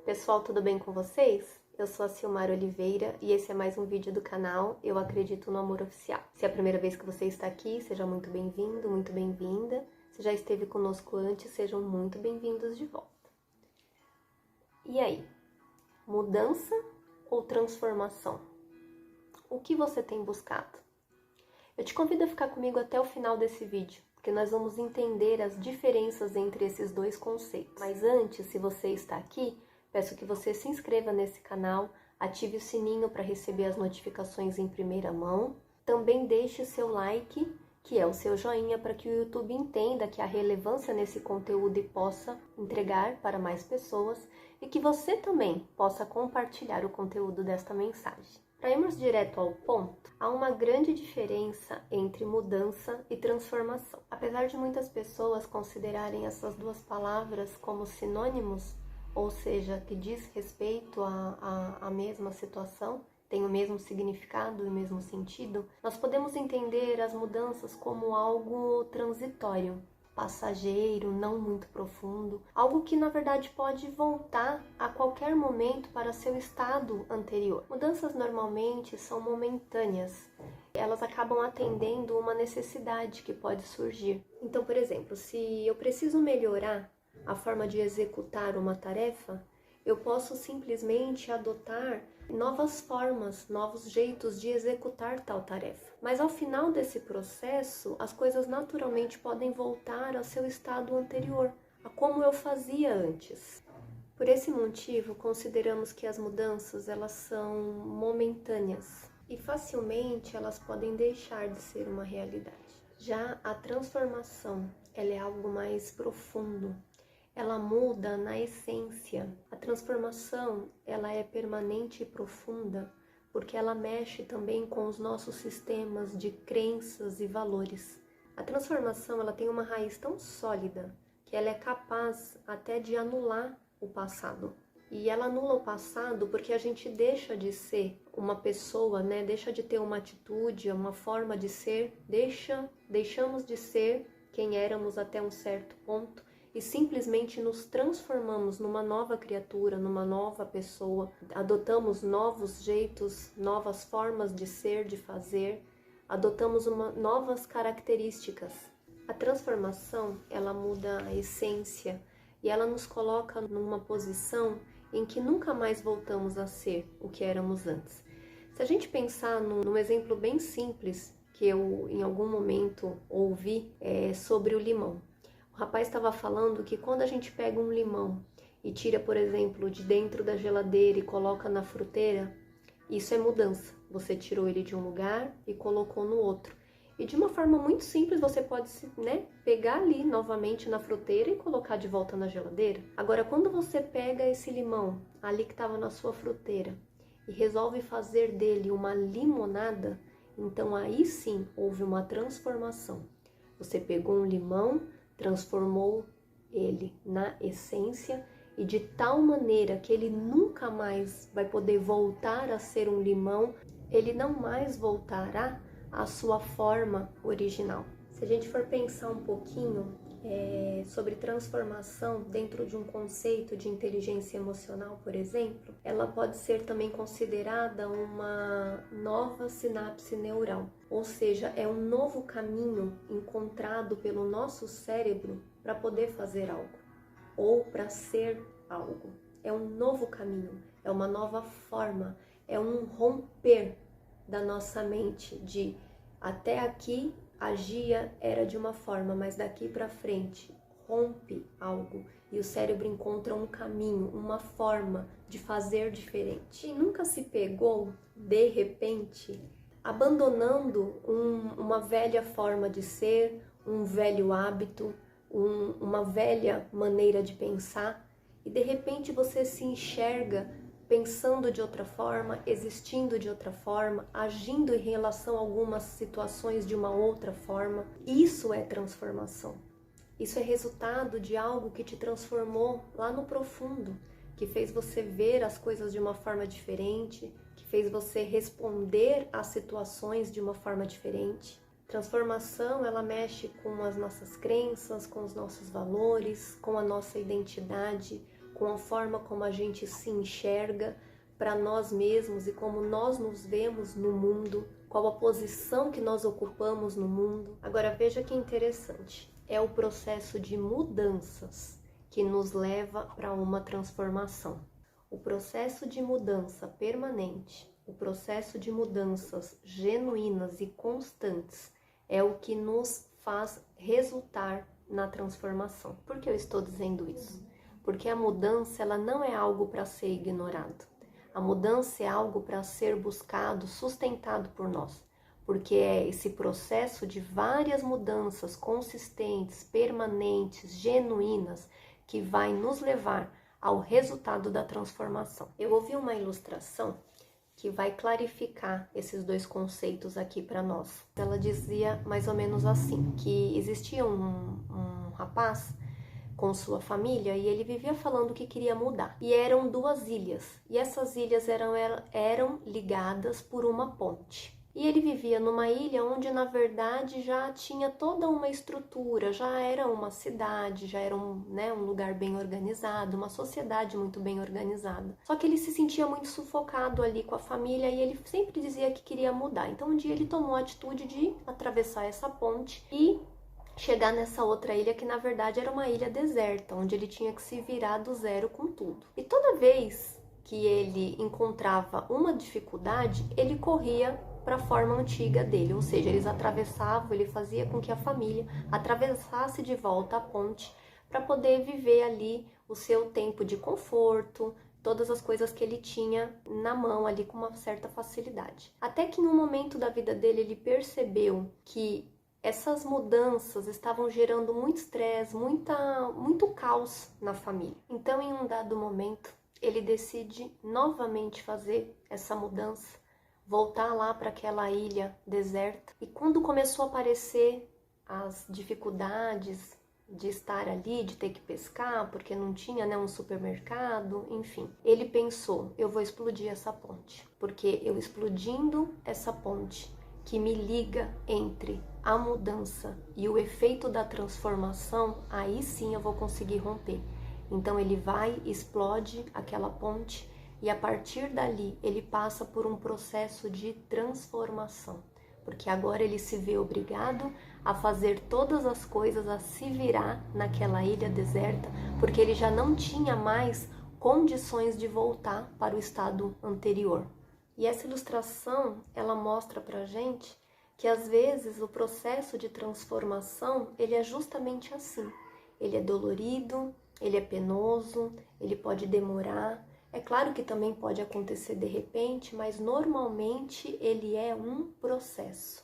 Pessoal, tudo bem com vocês? Eu sou a Silmar Oliveira e esse é mais um vídeo do canal Eu Acredito no Amor Oficial. Se é a primeira vez que você está aqui, seja muito bem-vindo, muito bem-vinda. Se já esteve conosco antes, sejam muito bem-vindos de volta. E aí, mudança ou transformação? O que você tem buscado? Eu te convido a ficar comigo até o final desse vídeo, porque nós vamos entender as diferenças entre esses dois conceitos. Mas antes, se você está aqui, peço que você se inscreva nesse canal, ative o sininho para receber as notificações em primeira mão. Também deixe o seu like, que é o seu joinha, para que o YouTube entenda que há relevância nesse conteúdo e possa entregar para mais pessoas, e que você também possa compartilhar o conteúdo desta mensagem. Para irmos direto ao ponto, há uma grande diferença entre mudança e transformação. Apesar de muitas pessoas considerarem essas duas palavras como sinônimos, ou seja, que diz respeito à mesma situação, tem o mesmo significado e o mesmo sentido, nós podemos entender as mudanças como algo transitório, passageiro, não muito profundo, algo que na verdade pode voltar a qualquer momento para seu estado anterior. Mudanças normalmente são momentâneas, elas acabam atendendo uma necessidade que pode surgir. Então, por exemplo, se eu preciso melhorar a forma de executar uma tarefa, eu posso simplesmente adotar novas formas, novos jeitos de executar tal tarefa. Mas ao final desse processo, as coisas naturalmente podem voltar ao seu estado anterior, a como eu fazia antes. Por esse motivo, consideramos que as mudanças elas são momentâneas e facilmente elas podem deixar de ser uma realidade. Já a transformação, ela é algo mais profundo. Ela muda na essência. A transformação, ela é permanente e profunda, porque ela mexe também com os nossos sistemas de crenças e valores. A transformação, ela tem uma raiz tão sólida que ela é capaz até de anular o passado. E ela anula o passado porque a gente deixa de ser uma pessoa, né? Deixa de ter uma atitude, uma forma de ser, deixamos de ser quem éramos até um certo ponto e simplesmente nos transformamos numa nova criatura, numa nova pessoa, adotamos novos jeitos, novas formas de ser, de fazer, adotamos novas características. A transformação, ela muda a essência e ela nos coloca numa posição em que nunca mais voltamos a ser o que éramos antes. Se a gente pensar num exemplo bem simples que eu em algum momento ouvi sobre o limão. O rapaz estava falando que quando a gente pega um limão e tira, por exemplo, de dentro da geladeira e coloca na fruteira, isso é mudança. Você tirou ele de um lugar e colocou no outro. E de uma forma muito simples você pode pegar ali novamente na fruteira e colocar de volta na geladeira. Agora, quando você pega esse limão ali que estava na sua fruteira e resolve fazer dele uma limonada, então aí sim houve uma transformação. Você pegou um limão, transformou ele na essência e de tal maneira que ele nunca mais vai poder voltar a ser um limão, ele não mais voltará à sua forma original. Se a gente for pensar um pouquinho sobre transformação dentro de um conceito de inteligência emocional, por exemplo, ela pode ser também considerada uma nova sinapse neural, ou seja, é um novo caminho encontrado pelo nosso cérebro para poder fazer algo ou para ser algo. É um novo caminho, é uma nova forma, é um romper da nossa mente de até aqui agia era de uma forma, mas daqui para frente rompe algo e o cérebro encontra um caminho, uma forma de fazer diferente. E nunca se pegou, de repente, abandonando uma velha forma de ser, um velho hábito, uma velha maneira de pensar e de repente você se enxerga pensando de outra forma, existindo de outra forma, agindo em relação a algumas situações de uma outra forma. Isso é transformação. Isso é resultado de algo que te transformou lá no profundo, que fez você ver as coisas de uma forma diferente, que fez você responder às situações de uma forma diferente. Transformação, ela mexe com as nossas crenças, com os nossos valores, com a nossa identidade, com a forma como a gente se enxerga para nós mesmos e como nós nos vemos no mundo, qual a posição que nós ocupamos no mundo. Agora veja que interessante, é o processo de mudanças que nos leva para uma transformação. O processo de mudança permanente, o processo de mudanças genuínas e constantes é o que nos faz resultar na transformação. Por que eu estou dizendo isso? Porque a mudança ela não é algo para ser ignorado. A mudança é algo para ser buscado, sustentado por nós. Porque é esse processo de várias mudanças consistentes, permanentes, genuínas, que vai nos levar ao resultado da transformação. Eu ouvi uma ilustração que vai clarificar esses dois conceitos aqui para nós. Ela dizia mais ou menos assim, que existia um rapaz com sua família e ele vivia falando que queria mudar. E eram duas ilhas, e essas ilhas eram ligadas por uma ponte. E ele vivia numa ilha onde, na verdade, já tinha toda uma estrutura, já era uma cidade, já era um lugar bem organizado, uma sociedade muito bem organizada. Só que ele se sentia muito sufocado ali com a família e ele sempre dizia que queria mudar. Então, um dia ele tomou a atitude de atravessar essa ponte e chegar nessa outra ilha que, na verdade, era uma ilha deserta, onde ele tinha que se virar do zero com tudo. E toda vez que ele encontrava uma dificuldade, ele corria para a forma antiga dele, ou seja, eles atravessavam, ele fazia com que a família atravessasse de volta a ponte para poder viver ali o seu tempo de conforto, todas as coisas que ele tinha na mão ali com uma certa facilidade. Até que em um momento da vida dele ele percebeu que essas mudanças estavam gerando muito estresse, muito caos na família. Então, em um dado momento, ele decide novamente fazer essa mudança, voltar lá para aquela ilha deserta. E quando começou a aparecer as dificuldades de estar ali, de ter que pescar, porque não tinha um supermercado, enfim, ele pensou, eu vou explodir essa ponte, porque eu explodindo essa ponte que me liga entre a mudança e o efeito da transformação, aí sim eu vou conseguir romper. Então ele vai, explode aquela ponte e a partir dali ele passa por um processo de transformação, porque agora ele se vê obrigado a fazer todas as coisas, a se virar naquela ilha deserta, porque ele já não tinha mais condições de voltar para o estado anterior. E essa ilustração, ela mostra pra gente que às vezes o processo de transformação, ele é justamente assim. Ele é dolorido, ele é penoso, ele pode demorar. É claro que também pode acontecer de repente, mas normalmente ele é um processo.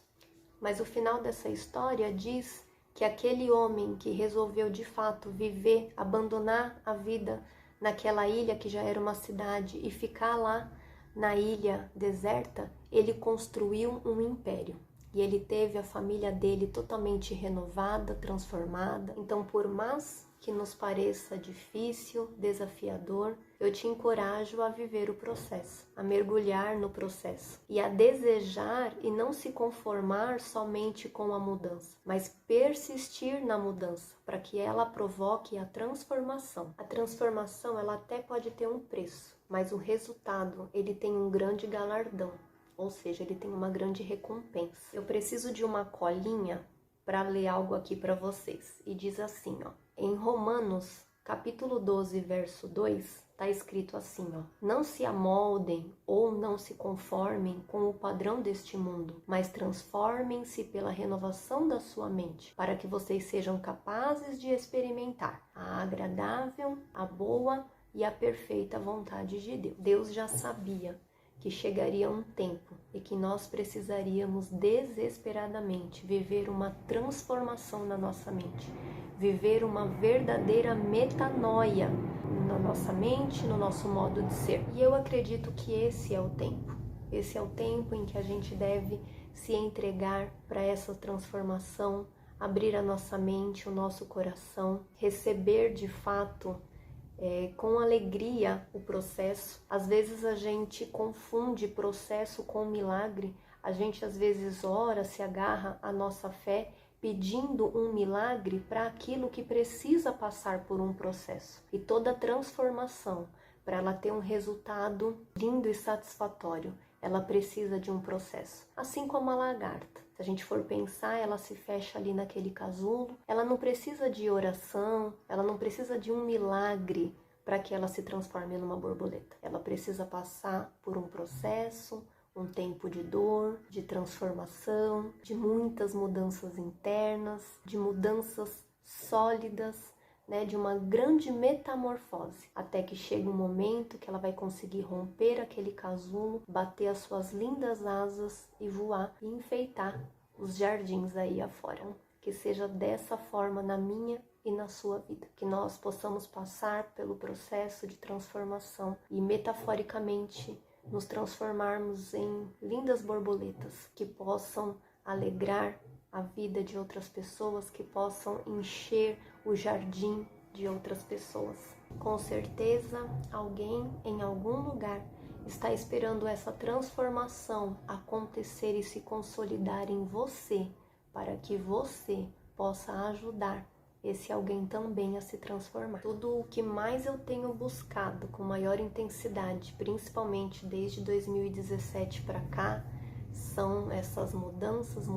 Mas o final dessa história diz que aquele homem que resolveu de fato viver, abandonar a vida naquela ilha que já era uma cidade e ficar lá na ilha deserta, ele construiu um império. E ele teve a família dele totalmente renovada, transformada. Então, por mais que nos pareça difícil, desafiador, eu te encorajo a viver o processo, a mergulhar no processo e a desejar e não se conformar somente com a mudança, mas persistir na mudança para que ela provoque a transformação. A transformação, ela até pode ter um preço, mas o resultado, ele tem um grande galardão, ou seja, ele tem uma grande recompensa. Eu preciso de uma colinha para ler algo aqui para vocês. E diz assim, ó, em Romanos, capítulo 12, verso 2, está escrito assim, ó, não se amoldem ou não se conformem com o padrão deste mundo, mas transformem-se pela renovação da sua mente, para que vocês sejam capazes de experimentar a agradável, a boa e a perfeita vontade de Deus. Deus já sabia que chegaria um tempo e que nós precisaríamos desesperadamente viver uma transformação na nossa mente, viver uma verdadeira metanoia na nossa mente, no nosso modo de ser. E eu acredito que esse é o tempo. Esse é o tempo em que a gente deve se entregar para essa transformação, abrir a nossa mente, o nosso coração, receber de fato com alegria o processo. Às vezes a gente confunde processo com milagre, a gente às vezes ora, se agarra à nossa fé pedindo um milagre para aquilo que precisa passar por um processo. E toda transformação, para ela ter um resultado lindo e satisfatório, ela precisa de um processo. Assim como a lagarta. Se a gente for pensar, ela se fecha ali naquele casulo, ela não precisa de oração, ela não precisa de um milagre para que ela se transforme numa borboleta. Ela precisa passar por um processo, um tempo de dor, de transformação, de muitas mudanças internas, de mudanças sólidas, né, de uma grande metamorfose, até que chega um momento que ela vai conseguir romper aquele casulo, bater as suas lindas asas e voar e enfeitar os jardins aí afora. Que seja dessa forma na minha e na sua vida, que nós possamos passar pelo processo de transformação e metaforicamente nos transformarmos em lindas borboletas que possam alegrar a vida de outras pessoas, que possam encher o jardim de outras pessoas. Com certeza, alguém em algum lugar está esperando essa transformação acontecer e se consolidar em você, para que você possa ajudar esse alguém também a se transformar. Tudo o que mais eu tenho buscado com maior intensidade, principalmente desde 2017 para cá, são essas mudanças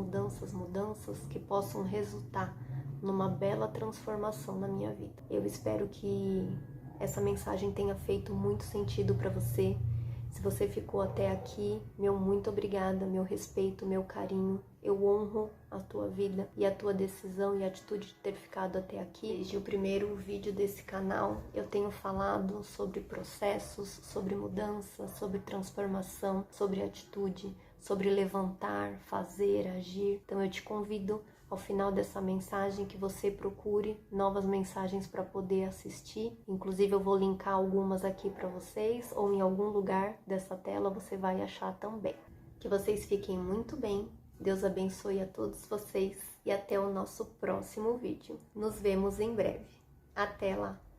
que possam resultar numa bela transformação na minha vida. Eu espero que essa mensagem tenha feito muito sentido para você. Se você ficou até aqui, meu muito obrigada, meu respeito, meu carinho. Eu honro a tua vida e a tua decisão e atitude de ter ficado até aqui. Desde o primeiro vídeo desse canal, eu tenho falado sobre processos, sobre mudança, sobre transformação, sobre atitude, sobre levantar, fazer, agir. Então eu te convido ao final dessa mensagem que você procure novas mensagens para poder assistir. Inclusive eu vou linkar algumas aqui para vocês, ou em algum lugar dessa tela você vai achar também. Que vocês fiquem muito bem, Deus abençoe a todos vocês e até o nosso próximo vídeo. Nos vemos em breve. Até lá!